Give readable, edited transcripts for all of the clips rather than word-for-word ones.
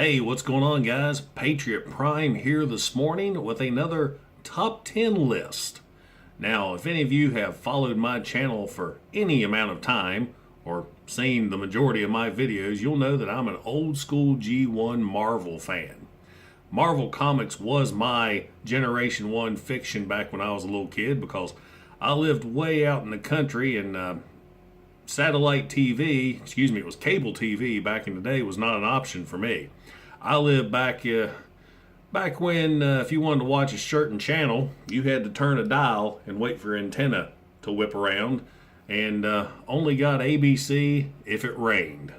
Hey, what's going on, guys? Patriot Prime here this morning with another top 10 list. Now, if any of you have followed my channel for any amount of time or seen the majority of my videos, you'll know that I'm an old school G1 Marvel fan. Marvel Comics was my Generation 1 fiction back when I was a little kid because I lived way out in the country and satellite TV, it was cable TV back in the day, was not an option for me. I lived back when if you wanted to watch a certain channel, you had to turn a dial and wait for antenna to whip around, and only got ABC if it rained.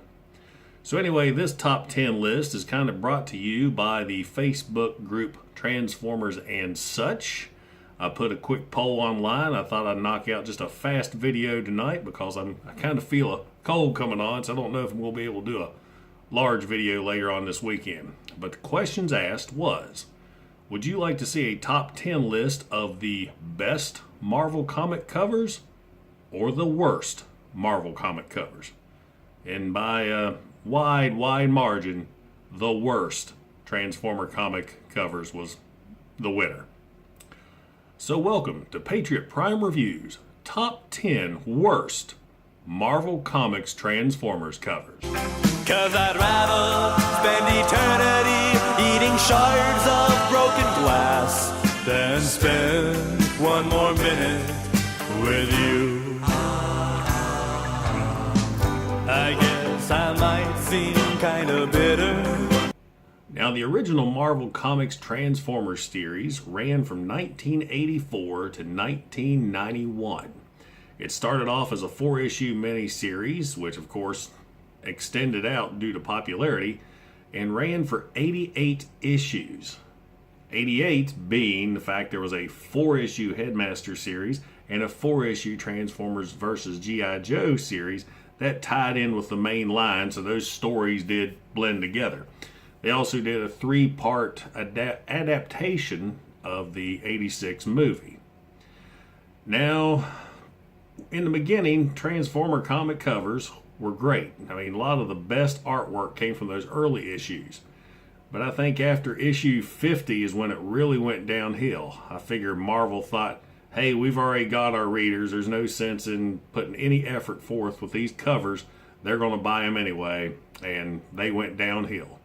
So anyway, this top 10 list is kind of brought to you by the Facebook group Transformers and Such. I put a quick poll online. I thought I'd knock out just a fast video tonight because I kind of feel a cold coming on, so I don't know if we'll be able to do a large video later on this weekend. But the questions asked was, would you like to see a top 10 list of the best Marvel comic covers or the worst Marvel comic covers? And by a wide margin, the worst Transformer comic covers was the winner. So welcome to Patriot Prime Review's Top 10 Worst Marvel Comics Transformers Covers. Cause I'd rather spend eternity eating shards of broken glass than spend one more minute with you. I guess I might seem kinda bitter. Now, the original Marvel Comics Transformers series ran from 1984 to 1991. It started off as a 4-issue miniseries, which of course extended out due to popularity, and ran for 88 issues. 88 being the fact there was a 4-issue Headmaster series and a 4-issue Transformers vs. G.I. Joe series that tied in with the main line, so those stories did blend together. They also did a 3-part adaptation of the '86 movie. Now, in the beginning, Transformer comic covers were great. I mean, a lot of the best artwork came from those early issues. But I think after issue 50 is when it really went downhill. I figure Marvel thought, hey, we've already got our readers. There's no sense in putting any effort forth with these covers. They're going to buy them anyway. And they went downhill.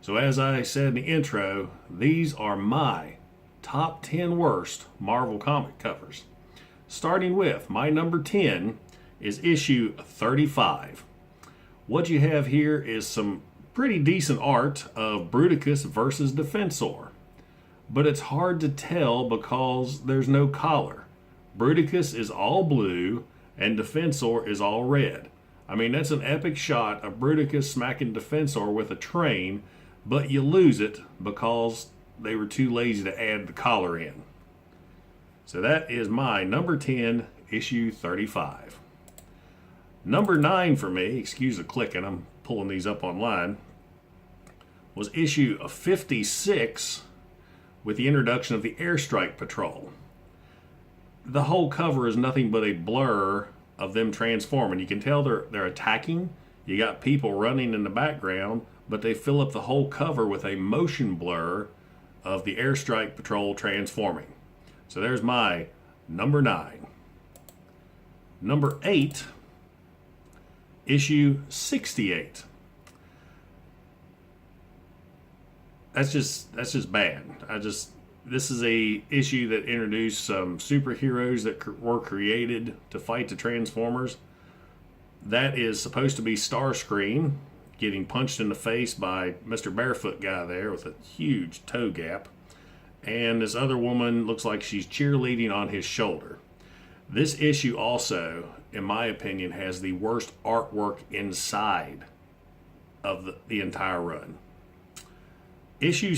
So as I said in the intro, these are my top 10 worst Marvel comic covers. Starting with my number 10 is issue 35. What you have here is some pretty decent art of Bruticus versus Defensor. But it's hard to tell because there's no collar. Bruticus is all blue and Defensor is all red. I mean, that's an epic shot of Bruticus smacking Defensor with a train, but you lose it because they were too lazy to add the collar in. So that is my number 10, issue 35. Number 9 for me, excuse the clicking, I'm pulling these up online, was issue 56 with the introduction of the Airstrike Patrol. The whole cover is nothing but a blur of them transforming. You can tell they're attacking. You got people running in the background, but they fill up the whole cover with a motion blur of the Airstrike Patrol transforming. So there's my number 9. Number 8, issue 68. That's just bad. This is a issue that introduced some superheroes that were created to fight the Transformers. That is supposed to be Starscream getting punched in the face by Mr. Barefoot guy there with a huge toe gap. And this other woman looks like she's cheerleading on his shoulder. This issue also, in my opinion, has the worst artwork inside of the entire run. Number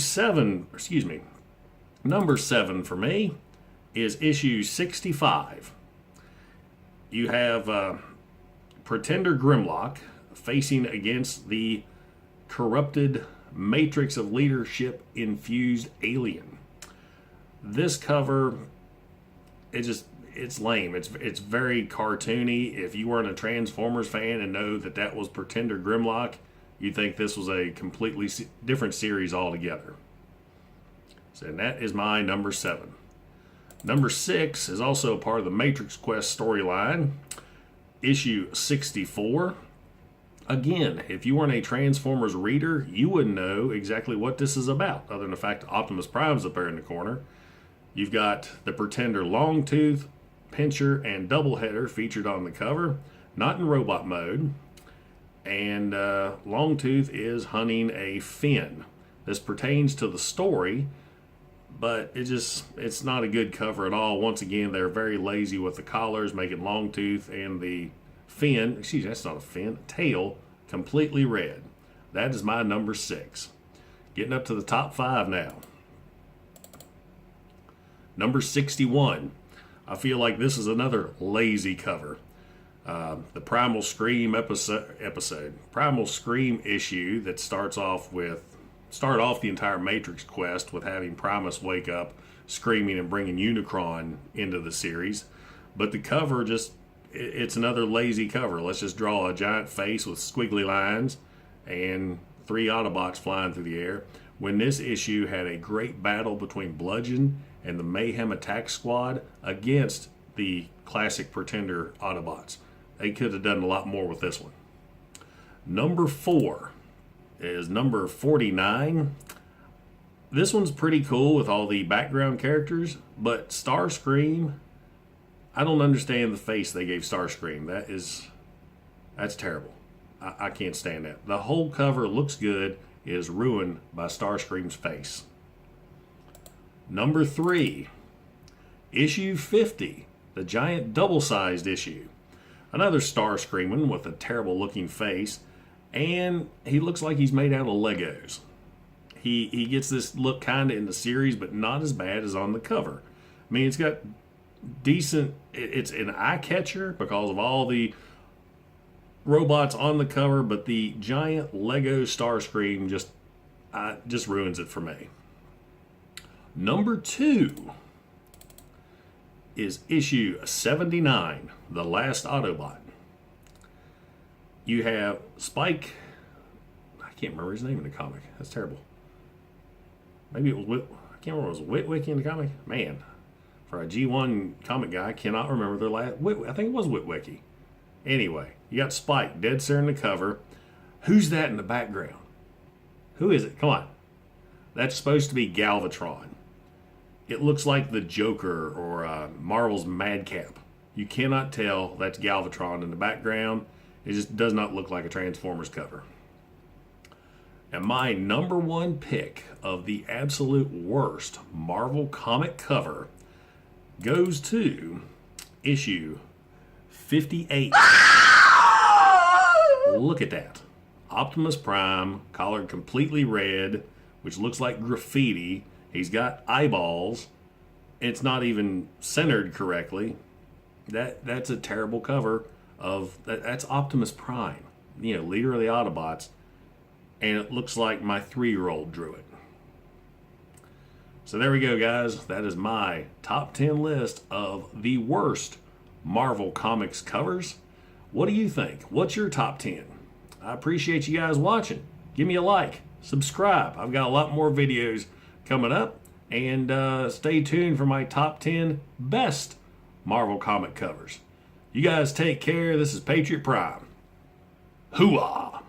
7 for me is issue 65. You have Pretender Grimlock facing against the corrupted matrix of leadership infused alien. This cover, it's lame. It's very cartoony. If you weren't a Transformers fan and know that was Pretender Grimlock, you'd think this was a completely different series altogether. So that is my number 7. Number 6 is also a part of the Matrix Quest storyline, issue 64. Again, if you weren't a Transformers reader, you wouldn't know exactly what this is about, other than the fact that Optimus Prime's up there in the corner. You've got the Pretender Longtooth, Pincher, and Doubleheader featured on the cover, not in robot mode. And Longtooth is hunting a Finn. This pertains to the story, but it's not a good cover at all. Once again, they're very lazy with the collars, making Longtooth and the fin, excuse me, that's not a fin, tail, completely red. That is my number 6. Getting up to the top 5 now. Number 61. I feel like this is another lazy cover. The Primal Scream episode. Primal Scream issue that started off the entire Matrix Quest with having Primus wake up screaming and bringing Unicron into the series. But the cover it's another lazy cover. Let's just draw a giant face with squiggly lines and 3 Autobots flying through the air. When this issue had a great battle between Bludgeon and the Mayhem Attack Squad against the classic Pretender Autobots. They could have done a lot more with this one. Number 4 is number 49. This one's pretty cool with all the background characters, but Starscream, I don't understand the face they gave Starscream. That's terrible. I can't stand that. The whole cover looks good, is ruined by Starscream's face. Number 3, issue 50, the giant double-sized issue. Another Starscream with a terrible looking face, and he looks like he's made out of Legos. He gets this look kind of in the series, but not as bad as on the cover. I mean, it's got decent, it's an eye catcher because of all the robots on the cover, but the giant Lego Starscream just ruins it for me. Number 2 is issue 79, The Last Autobot. You have Spike, I can't remember his name in the comic. That's terrible. Maybe it was I can't remember, was it Witwicky in the comic? Man, for a G1 comic guy, I cannot remember their last. I think it was Witwicky. Anyway, you got Spike dead center in the cover. Who's that in the background? Who is it? Come on. That's supposed to be Galvatron. It looks like the Joker or Marvel's Madcap. You cannot tell that's Galvatron in the background. It just does not look like a Transformers cover. And my number 1 pick of the absolute worst Marvel comic cover goes to issue 58. Look at that. Optimus Prime, collared completely red, which looks like graffiti. He's got eyeballs. It's not even centered correctly. That's a terrible cover of that's Optimus Prime, leader of the Autobots, and it looks like my 3-year-old drew it. So there we go, guys. That is my top 10 list of the worst Marvel Comics covers. What do you think? What's your top 10? I appreciate you guys watching. Give me a like, subscribe. I've got a lot more videos coming up, and stay tuned for my top 10 best Marvel comic covers. You guys take care. This is Patriot Prime. Hooah!